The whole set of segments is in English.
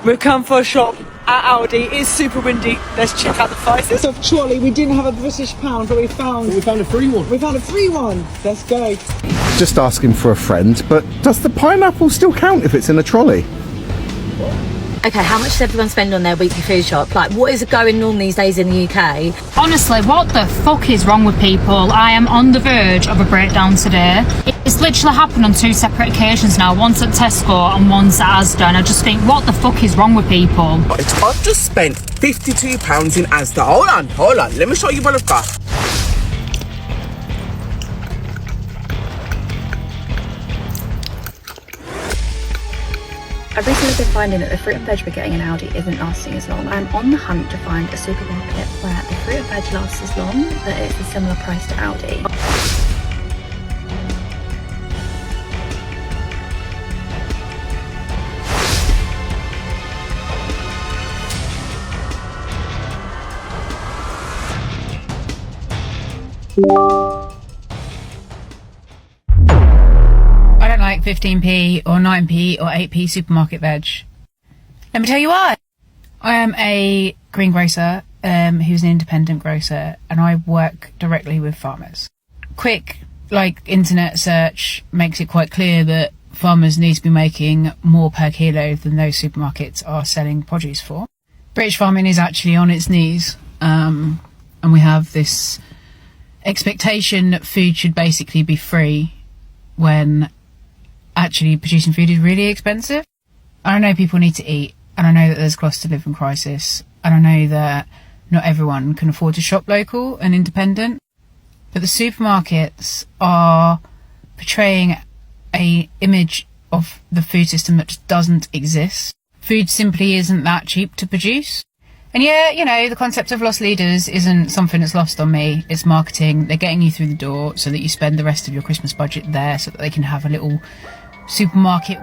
We've come for a shop at Aldi. It's super windy. Let's check out the prices of trolley. We didn't have a British pound, but we found a free one. We found a free one. Let's go. Just asking for a friend, but does the pineapple still count if it's in a trolley? Okay, how much does everyone spend on their weekly food shop? Like, what is going on these days in the UK? Honestly, what the fuck is wrong with people? I am on the verge of a breakdown today. It's literally happened on 2 separate occasions now. Once at Tesco and once at Asda. And I just think, what the fuck is wrong with people? I've just spent £52 in Asda. Hold on. Let me show you what I've got. I've recently been finding that the fruit and veg we're getting in Aldi isn't lasting as long. I'm on the hunt to find a supermarket where the fruit and veg lasts as long, but it's a similar price to Aldi. I don't like 15p or 9p or 8p supermarket veg. Let me tell you why. I am a greengrocer who's an independent grocer, and I work directly with farmers. Quick, internet search makes it quite clear that farmers need to be making more per kilo than those supermarkets are selling produce for. British farming is actually on its knees, and we have this expectation that food should basically be free when actually producing food is really expensive. I know people need to eat, and I know that there's cost of living crisis, and I know that not everyone can afford to shop local and independent, but the supermarkets are portraying a image of the food system that just doesn't exist. Food simply isn't that cheap to produce. And yeah, the concept of lost leaders isn't something that's lost on me. It's marketing. They're getting you through the door so that you spend the rest of your Christmas budget there so that they can have a little supermarket.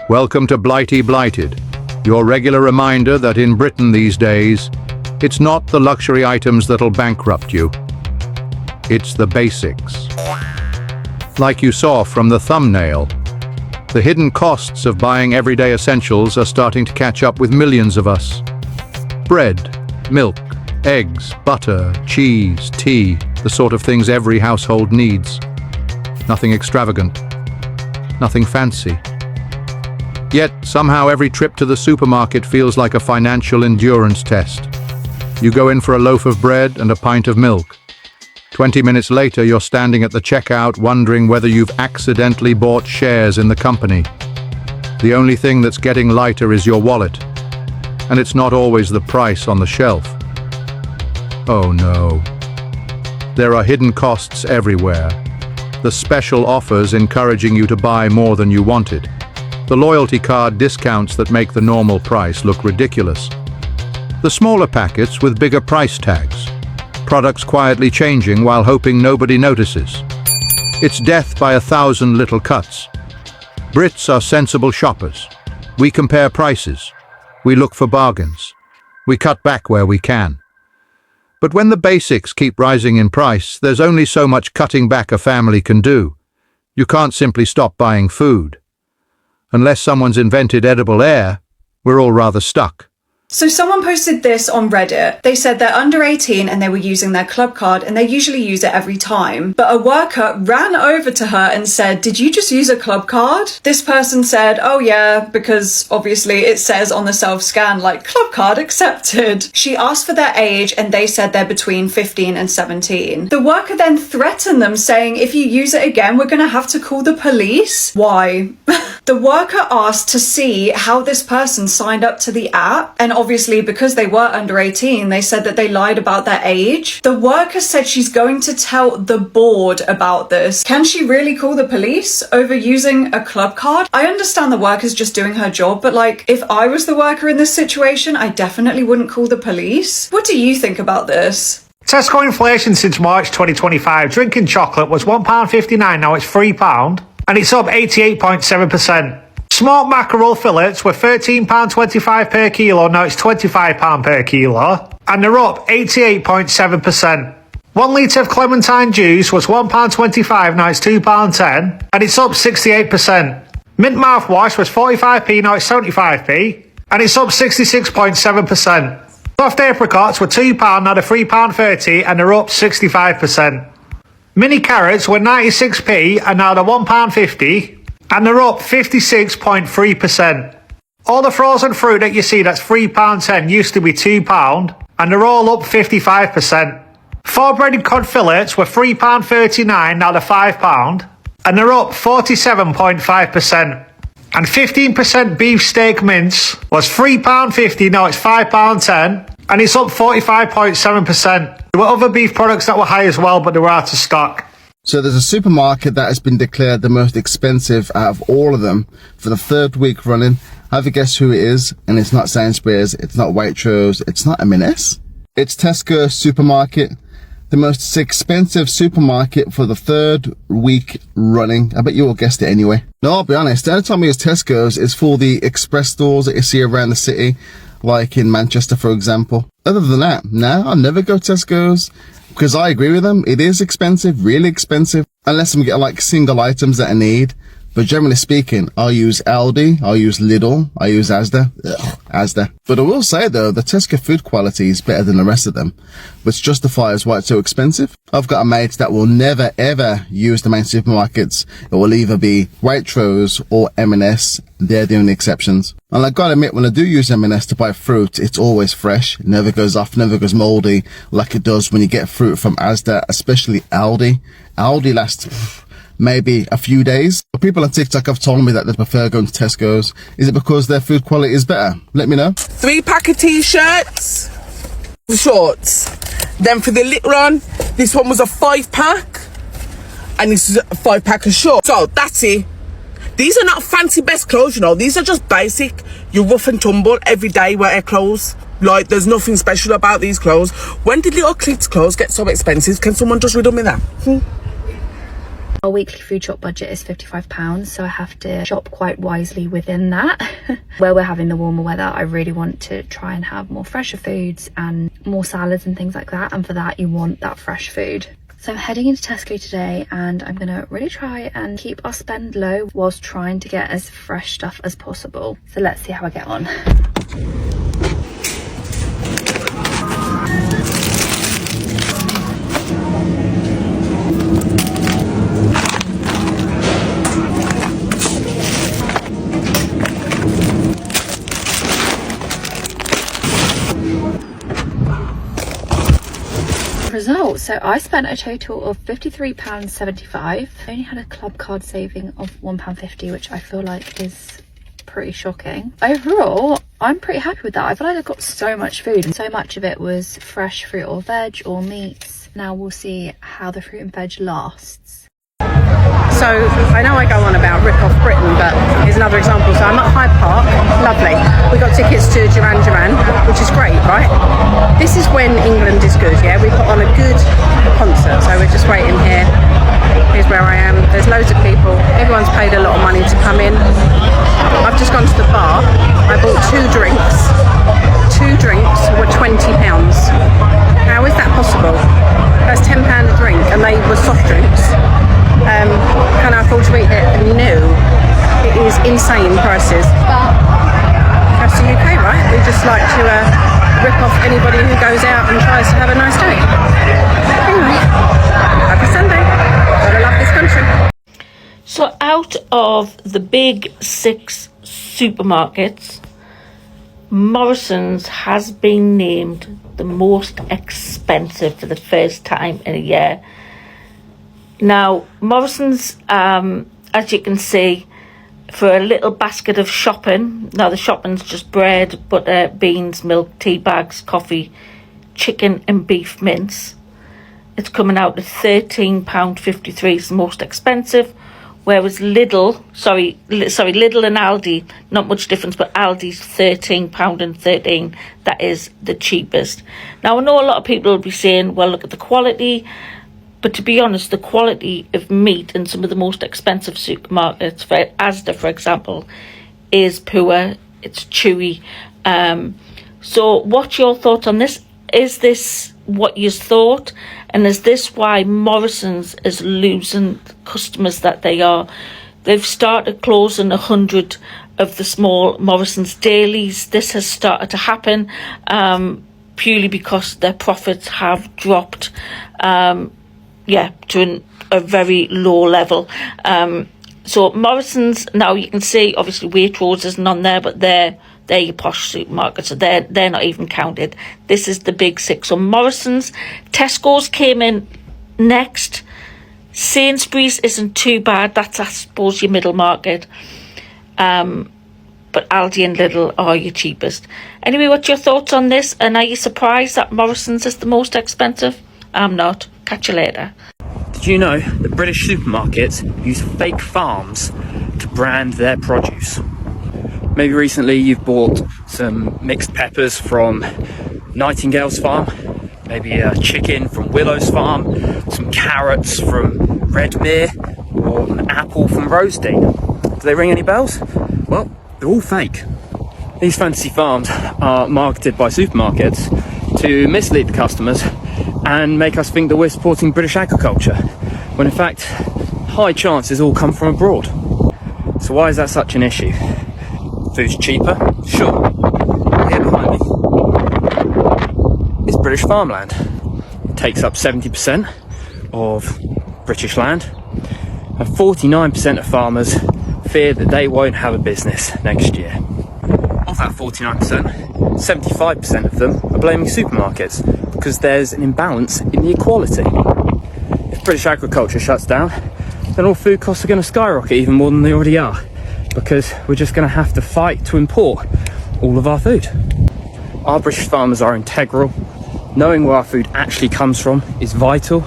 Welcome to Blighty Blighted, your regular reminder that in Britain these days, it's not the luxury items that'll bankrupt you. It's the basics. Like you saw from the thumbnail, the hidden costs of buying everyday essentials are starting to catch up with millions of us. Bread, milk, eggs, butter, cheese, tea, the sort of things every household needs. Nothing extravagant, nothing fancy. Yet, somehow every trip to the supermarket feels like a financial endurance test. You go in for a loaf of bread and a pint of milk. 20 minutes later, you're standing at the checkout wondering whether you've accidentally bought shares in the company. The only thing that's getting lighter is your wallet. And it's not always the price on the shelf. Oh no. There are hidden costs everywhere. The special offers encouraging you to buy more than you wanted. The loyalty card discounts that make the normal price look ridiculous. The smaller packets with bigger price tags. Products quietly changing while hoping nobody notices. It's death by 1,000 little cuts. Brits are sensible shoppers. We compare prices. We look for bargains. We cut back where we can. But when the basics keep rising in price, there's only so much cutting back a family can do. You can't simply stop buying food. Unless someone's invented edible air, we're all rather stuck. So someone posted this on Reddit. They said they're under 18 and they were using their club card and they usually use it every time. But a worker ran over to her and said, "Did you just use a club card?" This person said, "Oh yeah, because obviously it says on the self-scan like club card accepted." She asked for their age and they said they're between 15 and 17. The worker then threatened them saying, "If you use it again, we're gonna have to call the police." Why? The worker asked to see how this person signed up to the app, and obviously because they were under 18, they said that they lied about their age. The worker said she's going to tell the board about this. Can she really call the police over using a club card? I understand the worker's just doing her job, but if I was the worker in this situation, I definitely wouldn't call the police. What do you think about this? Tesco inflation since March 2025. Drinking chocolate was £1.59, now it's £3, and it's up 88.7%. Smoked mackerel fillets were £13.25 per kilo, now it's £25 per kilo, and they're up 88.7%. 1 litre of clementine juice was £1.25, now it's £2.10, and it's up 68%. Mint mouthwash was 45p, now it's 75p. and it's up 66.7%. Soft apricots were £2, now they're £3.30, and they're up 65%. Mini carrots were 96p, and now they're £1.50, and they're up 56.3%. All the frozen fruit that you see that's £3.10 used to be £2, and they're all up 55%. 4 breaded cod fillets were £3.39, now they're £5, and they're up 47.5%. And 15% beef steak mince was £3.50, now it's £5.10, and it's up 45.7%. There were other beef products that were high as well, but they were out of stock. So there's a supermarket that has been declared the most expensive out of all of them for the 3rd week running. Have a guess who it is? And it's not Sainsbury's, it's not Waitrose, it's not M&S. It's Tesco supermarket, the most expensive supermarket for the 3rd week running. I bet you all guessed it anyway. No, I'll be honest, the only time we use Tesco's is for the express stores that you see around the city, like in Manchester, for example. Other than that, no, I'll never go Tesco's, because I agree with them. It is expensive, really expensive, unless I'm getting like single items that I need. But generally speaking, I'll use Aldi, I'll use Lidl, I use Asda. Asda. But I will say though, the Tesco food quality is better than the rest of them, which justifies why it's so expensive. I've got a mate that will never ever use the main supermarkets. It will either be Waitrose or M&S. They're the only exceptions. And I gotta admit, when I do use M&S to buy fruit, it's always fresh. It never goes off, never goes mouldy like it does when you get fruit from Asda, especially Aldi. Aldi lasts maybe a few days. But people on TikTok have told me that they prefer going to Tesco's. Is it because their food quality is better? Let me know. 3-pack of t-shirts, shorts. Then for the little one, this one was a 5-pack, and this is a 5-pack of shorts. So that's it. These are not fancy best clothes, you know. These are just basic, your rough and tumble, everyday wear clothes. Like, there's nothing special about these clothes. When did little kids' clothes get so expensive? Can someone just riddle me that? Our weekly food shop budget is £55, so I have to shop quite wisely within that. Where we're having the warmer weather, I really want to try and have more fresher foods and more salads and things like that, and for that you want that fresh food. So I'm heading into Tesco today, and I'm gonna really try and keep our spend low whilst trying to get as fresh stuff as possible. So let's see how I get on. Result. So I spent a total of £53.75. I only had a club card saving of £1.50, which I feel like is pretty shocking. Overall, I'm pretty happy with that. I feel like I got so much food, and so much of it was fresh fruit or veg or meats. Now we'll see how the fruit and veg lasts. So I know I go on about rip off Britain, but here's another example. So I'm at Hyde Park, lovely. We got tickets to Duran Duran, which is great, right? This is when England is good, yeah? We put on a good concert, so we're just waiting here. Here's where I am. There's loads of people. Everyone's paid a lot of money to come in. I've just gone to the bar. I bought 2 drinks. 2 drinks were £20. How is that possible? That's £10 a drink, and they were soft drinks. Can I afford to eat it? No. It is insane prices. But that's the UK, right? We just like to rip off anybody who goes out and tries to have a nice day. Anyway, happy Sunday. Gotta love this country. So out of the big 6 supermarkets, Morrison's has been named the most expensive for the first time in a year. Now, Morrison's, as you can see, for a little basket of shopping, now the shopping's just bread, butter, beans, milk, tea bags, coffee, chicken and beef mince. It's coming out at £13.53, it's the most expensive, whereas Lidl and Aldi, not much difference, but Aldi's £13.13, that is the cheapest. Now, I know a lot of people will be saying, well, look at the quality. But to be honest, the quality of meat in some of the most expensive supermarkets, for Asda, for example, is poor. It's chewy. So what's your thoughts on this? Is this what you thought? And is this why Morrison's is losing customers that they are? They've started closing 100 of the small Morrison's dailies, this has started to happen purely because their profits have dropped to a very low level. So Morrison's, now you can see obviously Waitrose isn't on there, but they're your posh supermarkets, so they're not even counted. This is the big six. So Morrison's, Tesco's came in next. Sainsbury's isn't too bad. That's, I suppose, your middle market. But Aldi and Lidl are your cheapest. Anyway, what's your thoughts on this? And are you surprised that Morrison's is the most expensive? I'm not. Catch you later. Did you know that British supermarkets use fake farms to brand their produce? Maybe recently you've bought some mixed peppers from Nightingale's farm, maybe a chicken from Willow's farm, some carrots from Redmere, or an apple from Rosedale. Do they ring any bells? Well, they're all fake. These fantasy farms are marketed by supermarkets to mislead the customers and make us think that we're supporting British agriculture, when in fact, high chances all come from abroad. So why is that such an issue? Food's cheaper? Sure. Here behind me is British farmland. It takes up 70% of British land, and 49% of farmers fear that they won't have a business next year. Of that 49%, 75% of them are blaming supermarkets because there's an imbalance in the equality. If British agriculture shuts down, then all food costs are going to skyrocket even more than they already are, because we're just going to have to fight to import all of our food. Our British farmers are integral. Knowing where our food actually comes from is vital,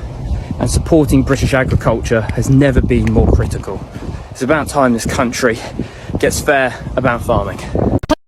and supporting British agriculture has never been more critical. It's about time this country gets fair about farming.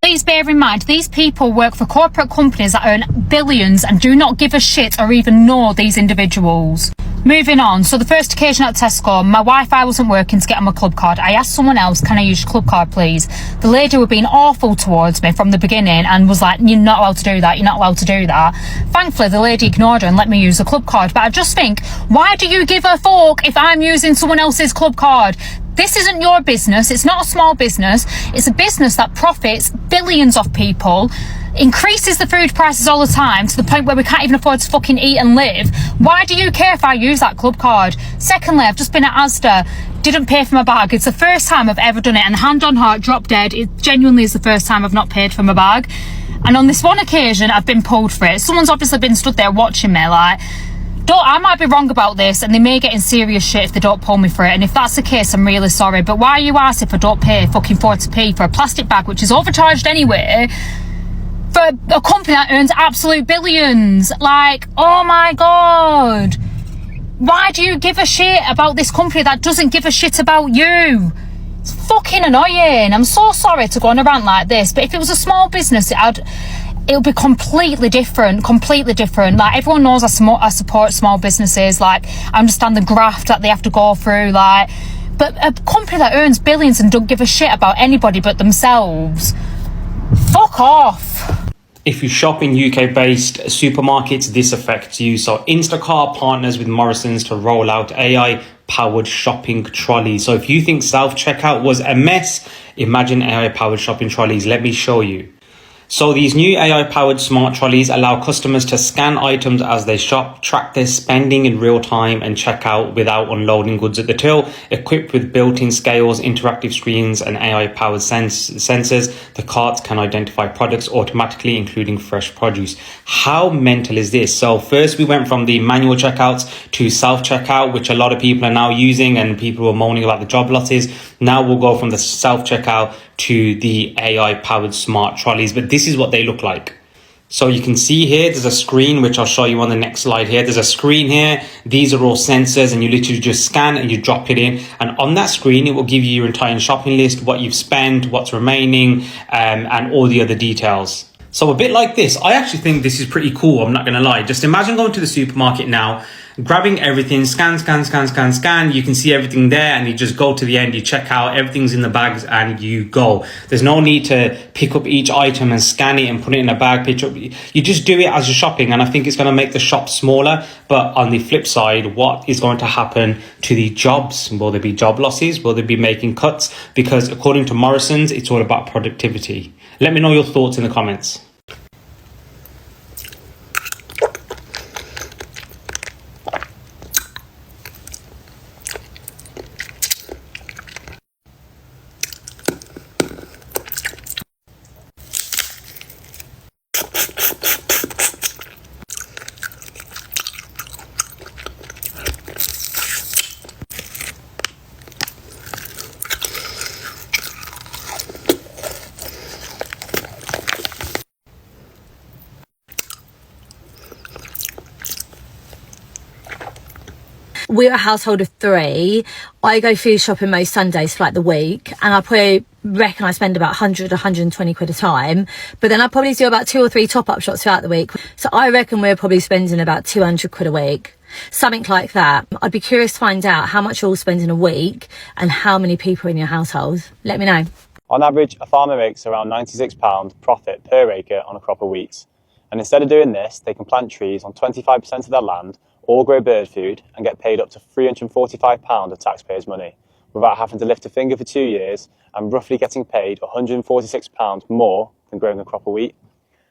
Please bear in mind, these people work for corporate companies that earn billions and do not give a shit or even know these individuals. Moving on, so the first occasion at Tesco, my Wi-Fi wasn't working to get on my club card. I asked someone else, can I use your club card please? The lady was being awful towards me from the beginning and was like, you're not allowed to do that, you're not allowed to do that. Thankfully, the lady ignored her and let me use the club card. But I just think, why do you give a fuck if I'm using someone else's club card? This isn't your business. It's not a small business. It's a business that profits billions of people, increases the food prices all the time to the point where we can't even afford to fucking eat and live. Why do you care if I use that club card? Secondly, I've just been at Asda, didn't pay for my bag. It's the first time I've ever done it, and hand on heart, drop dead, it genuinely is the first time I've not paid for my bag. And on this one occasion, I've been pulled for it. Someone's obviously been stood there watching me like, I might be wrong about this, and they may get in serious shit if they don't pull me for it, and if that's the case, I'm really sorry. But why are you asking if I don't pay fucking 40p for a plastic bag, which is overcharged anyway, for a company that earns absolute billions? Like, oh my god. Why do you give a shit about this company that doesn't give a shit about you? It's fucking annoying. I'm so sorry to go on a rant like this, but if it was a small business, it'll be completely different. Like, everyone knows I support small businesses. Like, I understand the graft that they have to go through. Like, but a company that earns billions and don't give a shit about anybody but themselves, fuck off. If you shop in UK-based supermarkets, this affects you. So Instacart partners with Morrison's to roll out AI-powered shopping trolleys. So if you think self-checkout was a mess, imagine AI-powered shopping trolleys. Let me show you. So these new AI-powered smart trolleys allow customers to scan items as they shop, track their spending in real time, and check out without unloading goods at the till. Equipped with built-in scales, interactive screens, and AI-powered sensors, the carts can identify products automatically, including fresh produce. How mental is this? So first we went from the manual checkouts to self-checkout, which a lot of people are now using, and people were moaning about the job losses. Now we'll go from the self-checkout to the AI-powered smart trolleys, but this is what they look like. So you can see here, there's a screen, which I'll show you on the next slide here. There's a screen here. These are all sensors, and you literally just scan and you drop it in. And on that screen, it will give you your entire shopping list, what you've spent, what's remaining, and all the other details. So a bit like this, I actually think this is pretty cool, I'm not going to lie. Just imagine going to the supermarket now, grabbing everything, scan, you can see everything there, and you just go to the end, you check out, everything's in the bags, and you go. There's no need to pick up each item and scan it and put it in a bag, you just do it as you're shopping, and I think it's going to make the shop smaller. But on the flip side, what is going to happen to the jobs? Will there be job losses? Will they be making cuts? Because according to Morrison's, it's all about productivity. Let me know your thoughts in the comments. We're a household of 3. I go food shopping most Sundays for like the week, and I probably reckon I spend about 100, 120 quid a time. But then I probably do about 2 or 3 top-up shops throughout the week. So I reckon we're probably spending about 200 quid a week. Something like that. I'd be curious to find out how much you all spend in a week and how many people are in your household. Let me know. On average, a farmer makes around £96 profit per acre on a crop of wheat. And instead of doing this, they can plant trees on 25% of their land or grow bird food and get paid up to £345 of taxpayers' money without having to lift a finger for 2 years and roughly getting paid £146 more than growing a crop of wheat.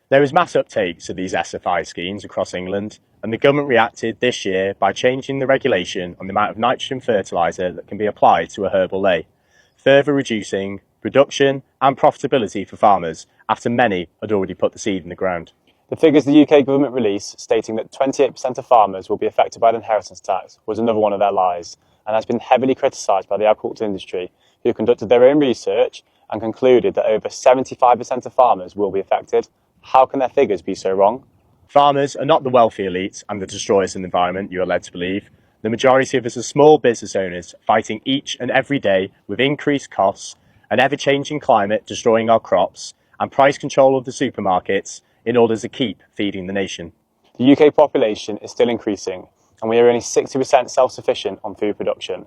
There is mass uptake to these SFI schemes across England, and the government reacted this year by changing the regulation on the amount of nitrogen fertiliser that can be applied to a herbal ley, further reducing production and profitability for farmers after many had already put the seed in the ground. The figures the UK government released, stating that 28% of farmers will be affected by the inheritance tax, was another one of their lies, and has been heavily criticised by the agriculture industry, who conducted their own research and concluded that over 75% of farmers will be affected. How can their figures be so wrong? Farmers are not the wealthy elite and the destroyers of the environment you are led to believe. The majority of us are small business owners fighting each and every day with increased costs, an ever-changing climate destroying our crops, and price control of the supermarkets in order to keep feeding the nation. The UK population is still increasing, and we are only 60% self-sufficient on food production.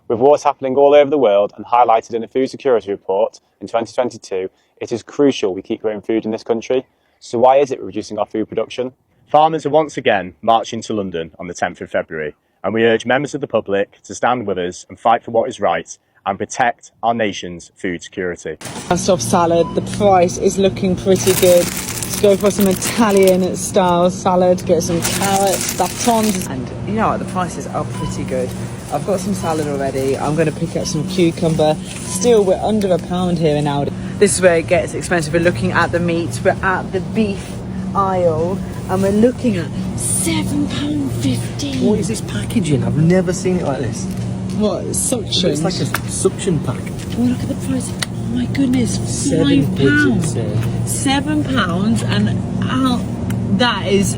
With wars happening all over the world and highlighted in a food security report in 2022, it is crucial we keep growing food in this country. So why is it we're reducing our food production? Farmers are once again marching to London on the 10th of February, and we urge members of the public to stand with us and fight for what is right and protect our nation's food security. Soft salad, the price is looking pretty good. Let's go for some Italian style salad, get some carrots, batons, and you know what, the prices are pretty good. I've got some salad already. I'm going to pick up some cucumber. Still, we're under £1 here in Aldi. This is where it gets expensive. We're looking at the meat. We're at the beef aisle, and we're looking at £7.50. What is this packaging? I've never seen it like this. What? Suction? It's like a suction pack. Oh, look at the price. Oh my goodness, £5. £7, and that is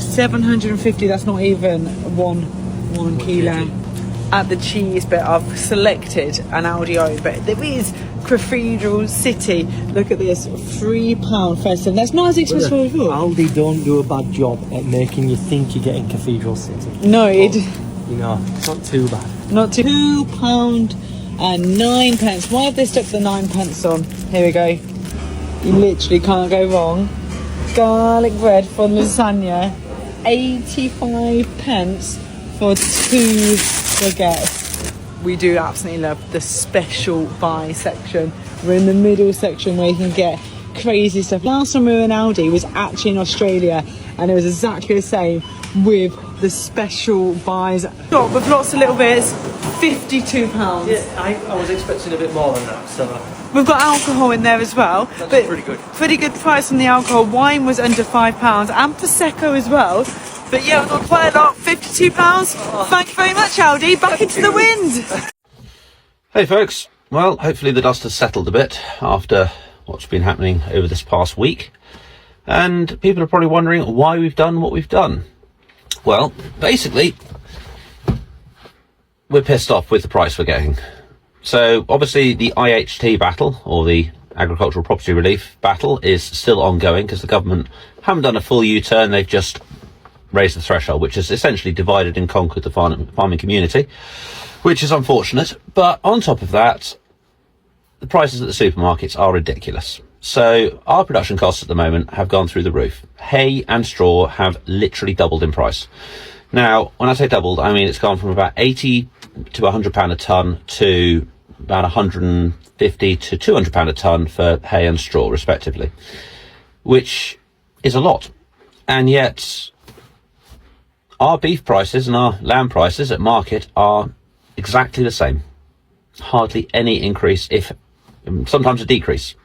750. That's not even one kilo. At the cheese bit, I've selected an Aldi own, but there is Cathedral City. Look at this, £3 first, and that's not as expensive as I thought. Aldi don't do a bad job at making you think you're getting Cathedral City. No, you know, it's not too bad. Not too. £2 and 9 pence. Why have they stuck the 9 pence on? Here we go. You literally can't go wrong. Garlic bread for lasagna, 85 pence for 2 baguettes. We do absolutely love the special buy section. We're in the middle section where you can get crazy stuff. Last time we were in Aldi was actually in Australia, and it was exactly the same with the special buys. Got with lots of little bits, £52. Yeah, I was expecting a bit more than that, so. We've got alcohol in there as well. That's but pretty good. Pretty good price on the alcohol. Wine was under £5, and Prosecco as well. But yeah, we've got quite a lot, £52. Thank you very much, Aldi. Back into the wind. Hey folks, well, hopefully the dust has settled a bit after what's been happening over this past week. And people are probably wondering why we've done what we've done. Well, basically, we're pissed off with the price we're getting. So obviously the IHT battle, or the agricultural property relief battle is still ongoing because the government haven't done a full U-turn. They've just raised the threshold, which has essentially divided and conquered the farming community, which is unfortunate. But on top of that, the prices at the supermarkets are ridiculous. So our production costs at the moment have gone through the roof. Hay and straw have literally doubled in price. Now, when I say doubled, I mean it's gone from about 80 to £100 a tonne to about 150 to £200 a tonne for hay and straw, respectively, which is a lot. And yet our beef prices and our lamb prices at market are exactly the same. Hardly any increase, if sometimes a decrease.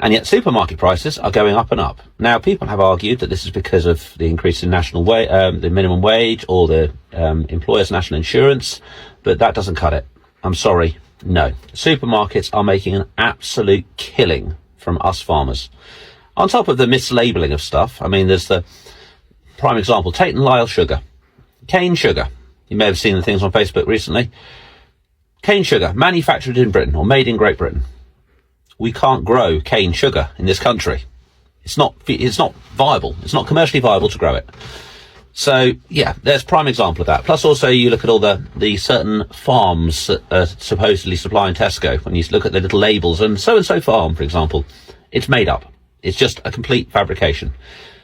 And yet supermarket prices are going up and up. Now, people have argued that this is because of the increase in the minimum wage or the employer's national insurance, but that doesn't cut it. I'm sorry, no. Supermarkets are making an absolute killing from us farmers. On top of the mislabeling of stuff, I mean, there's the prime example, Tate & Lyle sugar, cane sugar. You may have seen the things on Facebook recently. Cane sugar, manufactured in Britain or made in Great Britain. We can't grow cane sugar in this country. It's not viable. It's not commercially viable to grow it. So yeah, there's prime example of that. Plus also you look at all the certain farms that are supposedly supplying Tesco. When you look at the little labels and so farm, for example, it's made up. It's just a complete fabrication.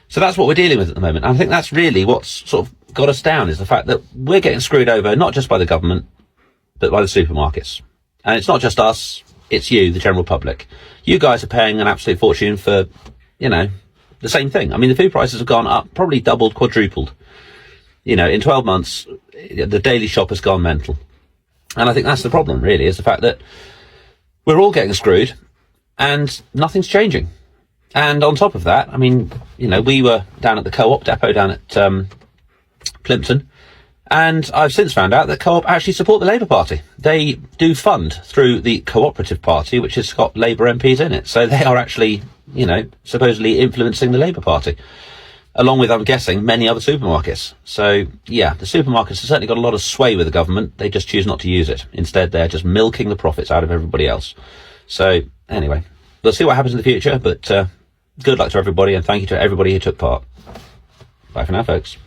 So that's what we're dealing with at the moment. And I think that's really what's sort of got us down, is the fact that we're getting screwed over, not just by the government, but by the supermarkets. And it's not just us. It's you, the general public. You guys are paying an absolute fortune for, the same thing. I mean, the food prices have gone up, probably doubled, quadrupled. In 12 months, the daily shop has gone mental. And I think that's the problem, really, is the fact that we're all getting screwed and nothing's changing. And on top of that, I mean, we were down at the Co-op depot down at Plimpton. And I've since found out that Co-op actually support the Labour Party. They do fund through the Cooperative Party, which has got Labour MPs in it. So they are actually, supposedly influencing the Labour Party, along with, I'm guessing, many other supermarkets. So, yeah, the supermarkets have certainly got a lot of sway with the government. They just choose not to use it. Instead, they're just milking the profits out of everybody else. So, anyway, we'll see what happens in the future. But good luck to everybody, and thank you to everybody who took part. Bye for now, folks.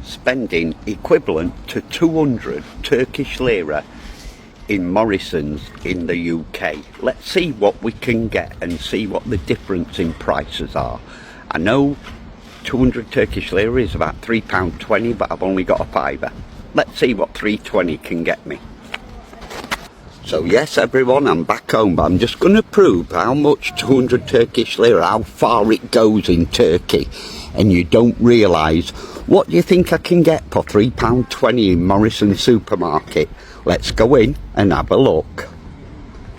Spending equivalent to 200 Turkish lira in Morrison's in the UK. Let's see what we can get and see what the difference in prices are. I know 200 Turkish lira is about £3.20, but I've only got a fiver. Let's see what 320 can get me. So yes everyone, I'm back home, but I'm just going to prove how much 200 Turkish lira, how far it goes in Turkey, and you don't realise. What do you think I can get for £3.20 in Morrison supermarket? Let's go in and have a look.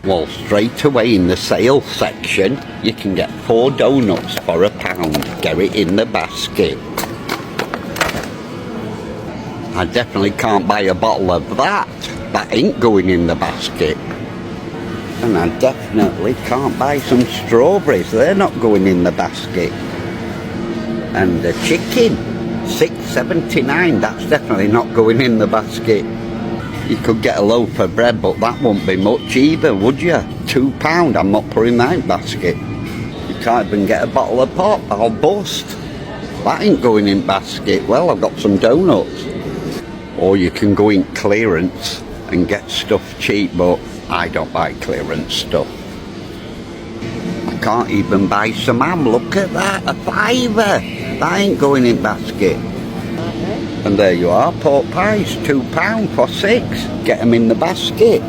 Well, straight away in the sales section, you can get 4 donuts for £1. Get it in the basket. I definitely can't buy a bottle of that. That ain't going in the basket. And I definitely can't buy some strawberries. They're not going in the basket. And the chicken, £6.79, that's definitely not going in the basket. You could get a loaf of bread, but that won't be much either, would you? £2, I'm not putting that in the basket. You can't even get a bottle of pop, I'll bust. That ain't going in basket. Well, I've got some donuts. Or you can go in clearance and get stuff cheap, but I don't buy clearance stuff. I can't even buy some ham, look at that, a fiver. That ain't going in basket. And there you are, pork pies, £2 for 6. Get them in the basket.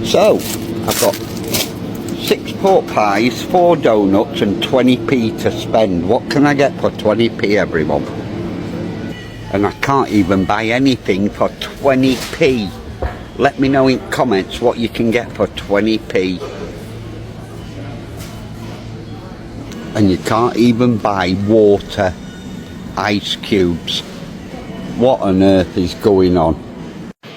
So, I've got 6 pork pies, 4 donuts and 20p to spend. What can I get for 20p, everyone? And I can't even buy anything for 20p. Let me know in comments what you can get for 20p. and you can't even buy water ice cubes. What on earth is going on?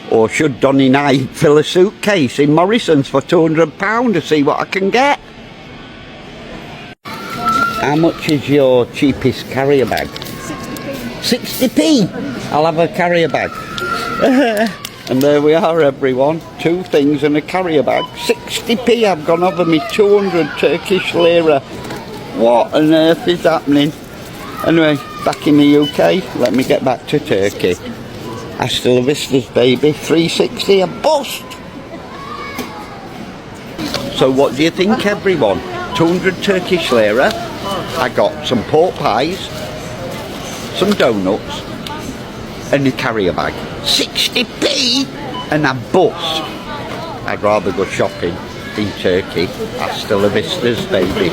Or should Donny and I fill a suitcase in Morrison's for £200 to see what I can get? How much is your cheapest carrier bag? 60p. I'll have a carrier bag. And there we are, everyone. 2 things and a carrier bag. 60p. I've gone over me 200 Turkish lira. What on earth is happening? Anyway, back in the UK, let me get back to Turkey. Hasta la vistas, baby. 360 a bust. So what do you think, everyone? 200 Turkish lira. I got some pork pies, some donuts, and a carrier bag. 60p and a bus. I'd rather go shopping in Turkey. Hasta la vistas, baby.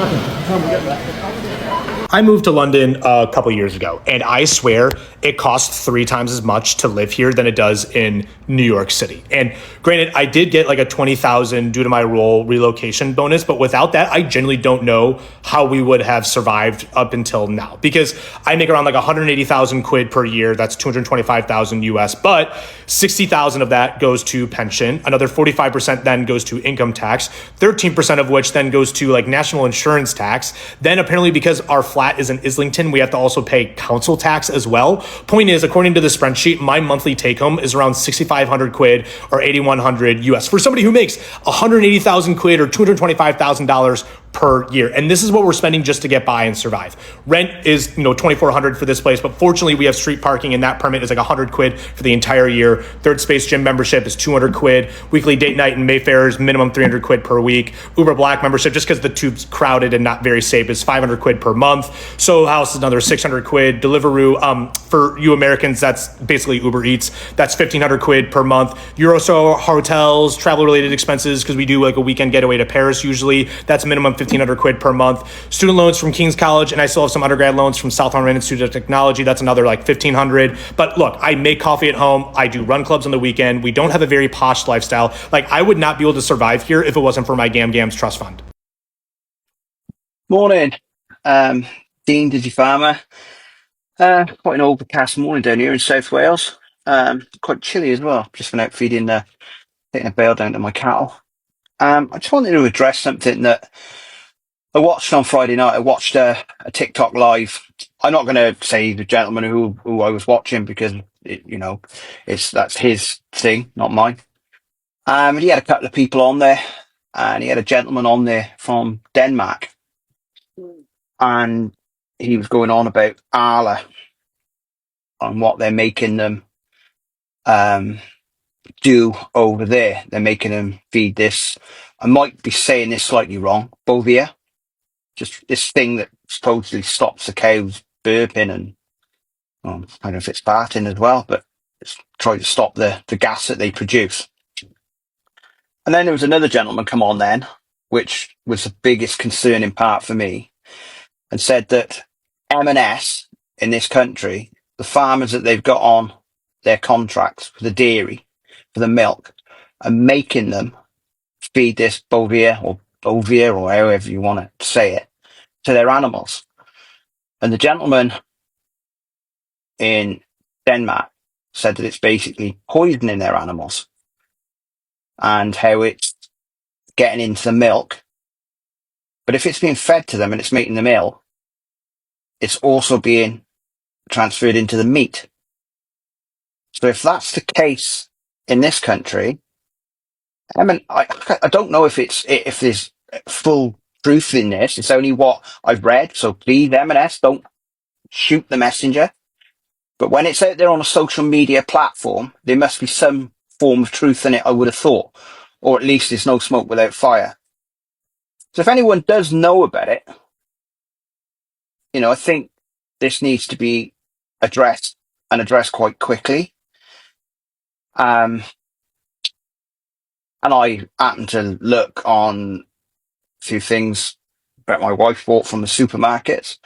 I moved to London a couple years ago, and I swear it costs 3 times as much to live here than it does in New York City. And granted, I did get like a 20,000 due to my role relocation bonus, but without that, I genuinely don't know how we would have survived up until now, because I make around like 180,000 quid per year. That's 225,000 US, but 60,000 of that goes to pension. Another 45% then goes to income tax, 13% of which then goes to like national insurance tax. Then apparently, because our flat is in Islington, we have to also pay council tax as well. Point is, according to the spreadsheet, my monthly take home is around 6,500 quid or 8,100 US for somebody who makes 180,000 quid or $225,000 per year. And this is what we're spending just to get by and survive. Rent is, 2,400 for this place, but fortunately we have street parking, and that permit is like 100 quid for the entire year. Third Space gym membership is 200 quid. Weekly date night in Mayfair is minimum 300 quid per week. Uber Black membership, just because the tube's crowded and not very safe, is 500 quid per month. Soho House is another 600 quid. Deliveroo, for you Americans, that's basically Uber Eats. That's 1,500 quid per month. Eurostar hotels, travel related expenses, because we do like a weekend getaway to Paris usually. That's minimum 1,500 quid per month. Student loans from King's College, and I still have some undergrad loans from Southern Institute of Technology. That's another like 1,500. But look, I make coffee at home. I do run clubs on the weekend. We don't have a very posh lifestyle. Like, I would not be able to survive here if it wasn't for my Gam Gams trust fund. Morning, Dean Digifarmer. Quite an overcast morning down here in South Wales. Quite chilly as well. Just been out feeding, taking a bale down to my cattle. I just wanted to address something that I watched on Friday night. I watched a TikTok live. I'm not going to say the gentleman who I was watching, because that's his thing, not mine. And he had a couple of people on there, and he had a gentleman on there from Denmark, and he was going on about Arla on what they're making them do over there. They're making them feed this. I might be saying this slightly wrong. Bovia. Just this thing that supposedly stops the cows burping and, I don't know if it's farting as well, but it's trying to stop the gas that they produce. And then there was another gentleman come on then, which was the biggest concerning part for me, and said that M&S in this country, the farmers that they've got on their contracts for the dairy, for the milk, are making them feed this Bovia or however you want to say it, to their animals. And the gentleman in Denmark said that it's basically poisoning their animals, and how it's getting into the milk. But if it's being fed to them and it's making them ill, it's also being transferred into the meat. So if that's the case in this country, I mean, I don't know if there's full truth in this. It's only what I've read. So please, M&S, don't shoot the messenger. But when it's out there on a social media platform, there must be some form of truth in it, I would have thought. Or at least there's no smoke without fire. So if anyone does know about it, I think this needs to be addressed, and addressed quite quickly. And I happened to look on a few things that my wife bought from the supermarkets.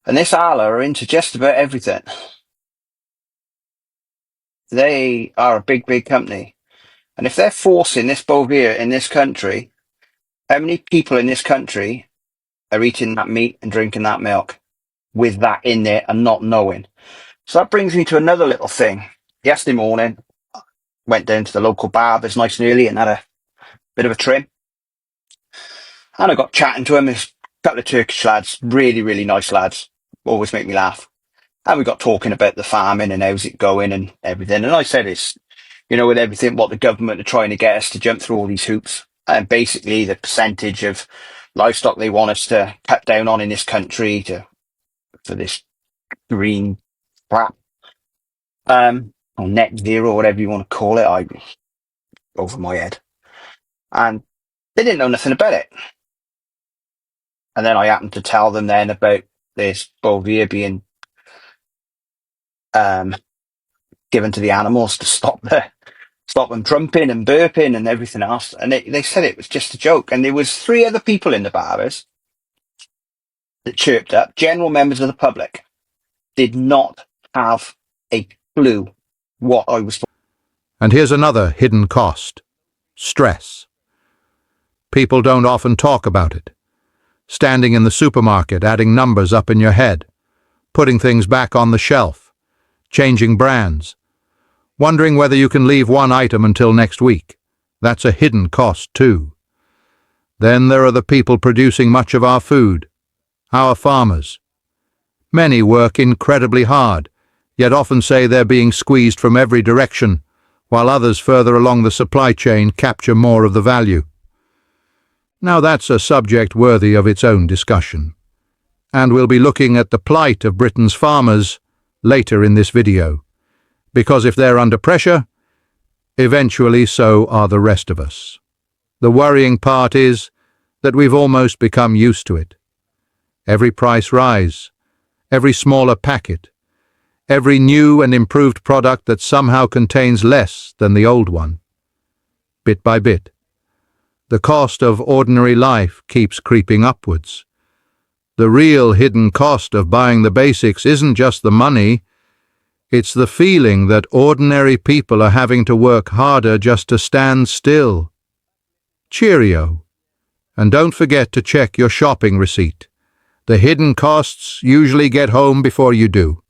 And this Arla are into just about everything. They are a big, big company. And if they're forcing this Bovia in this country, how many people in this country are eating that meat and drinking that milk with that in there and not knowing. So that brings me to another little thing. Yesterday morning, went down to the local barber's nice and early and had a bit of a trim. And I got chatting to him. There's a couple of Turkish lads, really, really nice lads, always make me laugh. And we got talking about the farming and how's it going and everything. And I said, it's, you know, with everything, what the government are trying to get us to jump through all these hoops. And basically the percentage of livestock they want us to cut down on in this country for this green crap, or net zero, whatever you want to call it, over my head. And they didn't know nothing about it. And then I happened to tell them then about this bovia being given to the animals to stop them trumping and burping and everything else. And they said it was just a joke. And there was 3 other people in the barbers that chirped up, general members of the public, did not have a clue what I was talking. And here's another hidden cost: stress. People don't often talk about it. Standing in the supermarket, adding numbers up in your head, putting things back on the shelf, changing brands, wondering whether you can leave one item until next week. That's a hidden cost too. Then there are the people producing much of our food, our farmers. Many work incredibly hard, yet often say they're being squeezed from every direction, while others further along the supply chain capture more of the value. Now that's a subject worthy of its own discussion, and we'll be looking at the plight of Britain's farmers later in this video, because if they're under pressure, eventually so are the rest of us. The worrying part is that we've almost become used to it. Every price rise, every smaller packet, every new and improved product that somehow contains less than the old one. Bit by bit, the cost of ordinary life keeps creeping upwards. The real hidden cost of buying the basics isn't just the money, it's the feeling that ordinary people are having to work harder just to stand still. Cheerio. And don't forget to check your shopping receipt. The hidden costs usually get home before you do.